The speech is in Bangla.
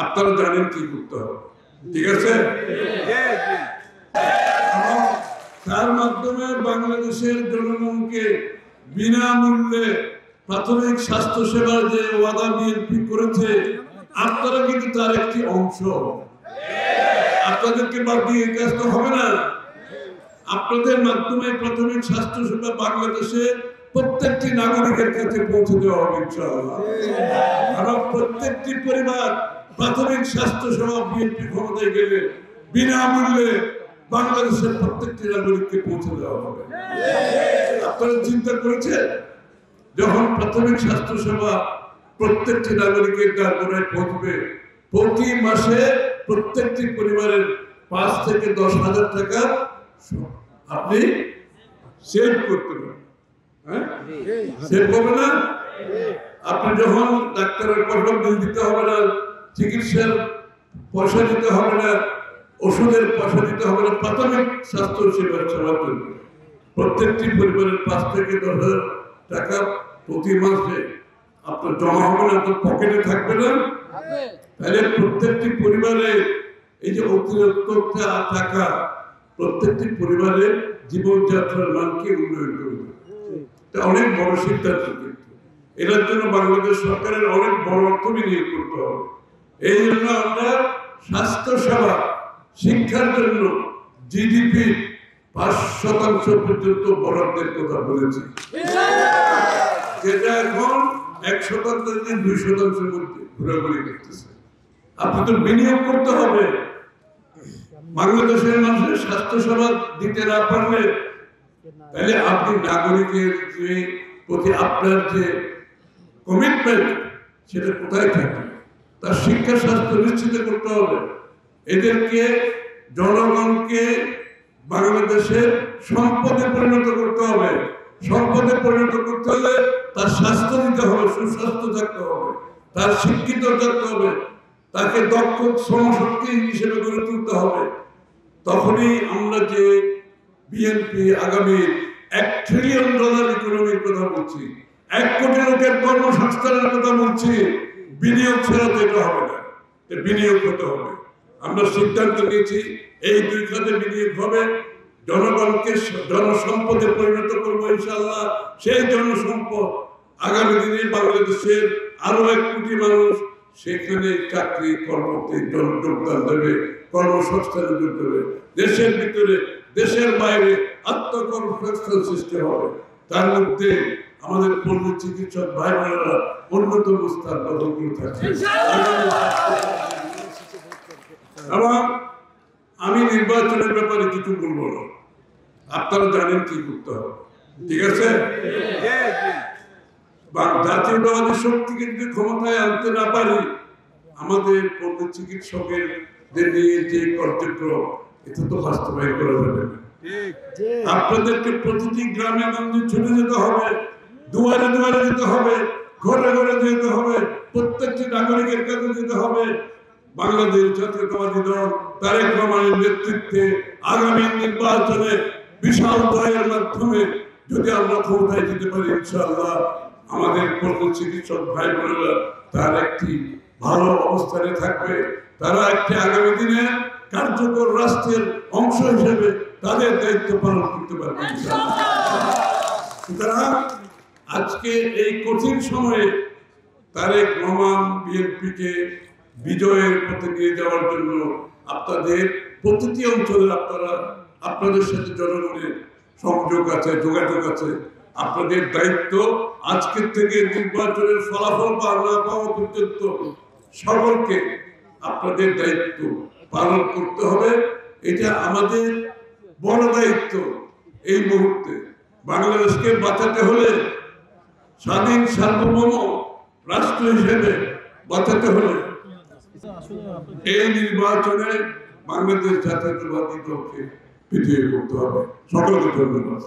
আপনারা জানেন কি করতে হবে, ঠিক আছে? তার মাধ্যমে বাংলাদেশের জনগণকে বিনামূল্যে প্রাথমিক স্বাস্থ্য সেবার যে ওয়াদা বিএনপি করেছে, আপনারা কিন্তু তার একটি অংশ। আপনাদেরকে বাদ দিয়ে কাজ তো হবে না। আপনাদের মাধ্যমে প্রাথমিক স্বাস্থ্য সেবা বাংলাদেশের প্রত্যেকটি নাগরিকের কাছে পৌঁছে দেওয়া হবে ইনশাআল্লাহ। আর প্রত্যেকটি পরিবার প্রাথমিক স্বাস্থ্য সেবা বিএনপি ক্ষমতায় গেলে বিনামূল্যে বাংলাদেশের প্রত্যেকটি নাগরিককে পৌঁছে দেওয়া হবে। আপনারা চিন্তা করেছেন যখন প্রাথমিক স্বাস্থ্য সেবা প্রত্যেকটি নাগরিকের দ্বারায় পৌঁছবে, প্রতি মাসে প্রত্যেকটি পরিবারের 5 থেকে 10,000 টাকা আপনি সেভ করতে পারেন। সেভ হবে না? আপনি যখন ডাক্তারের পরামর্শ দিতে হবে না, চিকিৎসার পয়সা দিতে হবে না, ওষুধের পয়সা দিতে হবে না, প্রাথমিক স্বাস্থ্য সেবার সেবার জন্য প্রত্যেকটি পরিবারের 5 থেকে 10,000 টাকা প্রতি মাসে আপনার জমা হবে না, আপনার পকেটে থাকবে না। তাহলে প্রত্যেকটি পরিবারে এই যে অতিরিক্ত টাকা প্রত্যেকটি পরিবারের জীবনযাত্রার মানকে উন্নয়ন করবে। এটা অনেক বড় সিদ্ধান্ত, কিন্তু এটার জন্য বাংলাদেশ সরকারের অনেক বড় অর্থ বিনিয়োগ করতে হবে। এই জন্য আমরা স্বাস্থ্য সেবা, শিক্ষার জন্য জিডিপি 5% পর্যন্ত বরাদ্দের কথা বলেছি, যেটা এখন 1% থেকে 2%-এর মধ্যে ঘোরাঘুরি করতেছে। আপনি তো বিনিয়োগ করতে হবে। বাংলাদেশের মানুষের স্বাস্থ্য সেবা দিতে না পারলে তাহলে আপনি নাগরিকের যে প্রতি আপনার যে কমিটমেন্ট সেটা কোথায় থাকবে? তার শিক্ষা স্বাস্থ্য নিশ্চিত করতে হবে। এদেরকে জনগণকে বাংলাদেশের সম্পদে পরিণত করতে হবে। সম্পদে পরিণত করতে হলে তার স্বাস্থ্য দিতে হবে, সুস্বাস্থ্য থাকতে হবে, তার শিক্ষিত থাকতে হবে, তাকে দক্ষ শ্রমশক্তি হিসেবে গড়ে তুলতে হবে। তখনই আমরা যে বিএনপি আগামী $1 ট্রিলিয়ন ইকোনমির কথা বলছি, 1 কোটি লোকের কর্মসংস্থানের কথা বলছি, বিনিয়োগ ছাড়া তো এটা হবে না। বিনিয়োগ হতে হবে। আমরা সিদ্ধান্ত নিয়েছি এই 2 খাতে বিনিয়োগ হবে। জনগণকে জনসম্পদে পরিণত করবো ইনশাআল্লাহ। সেই জনসম্পদ আগামী দিনে বাংলাদেশের আরো 1 কোটি মানুষ সেখানে চাকরি কর্মতে যোগদান দেবে, কর্মসংস্থানে যোগ দেবে। দেশের ভিতরে দেশের বাইরে আত্মকর্মসংস্থান সৃষ্টি হবে। তার মধ্যে আমাদের পল্লী চিকিৎসক ভাই বোনেরা অন্যতম স্থান দখল করে থাকছে। এবং আমি নির্বাচনের ব্যাপারে কিছু বলবো না, আপনারা জানেন কি করতে হবে, ঠিক আছে? জাতীয়তাবাদী শক্তিকে যদি ক্ষমতায় আনতে না পারি, আমাদের পল্লী চিকিৎসকের নিয়ে যে কার্যক্রম, এটা তো বাস্তবায়ন করা যাবে না। আপনাদেরকে প্রতিটি গ্রামে গঞ্জে ছুটে যেতে হবে, দুয়ারে দুয়ারে যেতে হবে, ঘরে ঘরে যেতে হবে, প্রত্যেকটি নাগরিকের কাছে যেতে হবে। বাংলাদেশ জাতীয়তাবাদী দল তারেক রহমানের নেতৃত্বে আগামী নির্বাচনে বিশাল জয়ের মাধ্যমে যদি আমরা ক্ষমতায় যেতে পারি, ইনশাআল্লাহ আমাদের পল্লী চিকিৎসক ভাই বোনেরা তার একটি ভালো অবস্থানে থাকবে। তারা একটি আগামী দিনে কার্যকর রাষ্ট্রের অংশ হিসেবে তাদের দায়িত্ব পালন করতে পারবে। সুতরাং আজকে এই কঠিন সময়ে তারেক রহমান বিএনপিকে বিজয়ের পথে নিয়ে যাওয়ার জন্য আপনাদের প্রতিটি অঞ্চলে আপনাদের সাথে জনগণের সংযোগ আছে, যোগাযোগ আছে। আপনাদের দায়িত্ব আজকের থেকে নির্বাচনের ফলাফল না পাওয়া পর্যন্ত সকলকে আপনাদের দায়িত্ব পালন করতে হবে। এটা আমাদের বড় দায়িত্ব। এই মুহূর্তে বাংলাদেশকে বাঁচাতে হলে, স্বাধীন সার্বভৌম রাষ্ট্র হিসেবে বাঁচাতে হলে এই নির্বাচনে বাংলাদেশ জাতীয়তাবাদী দলকে বিজয়ী করতে হবে। সকলকে ধন্যবাদ।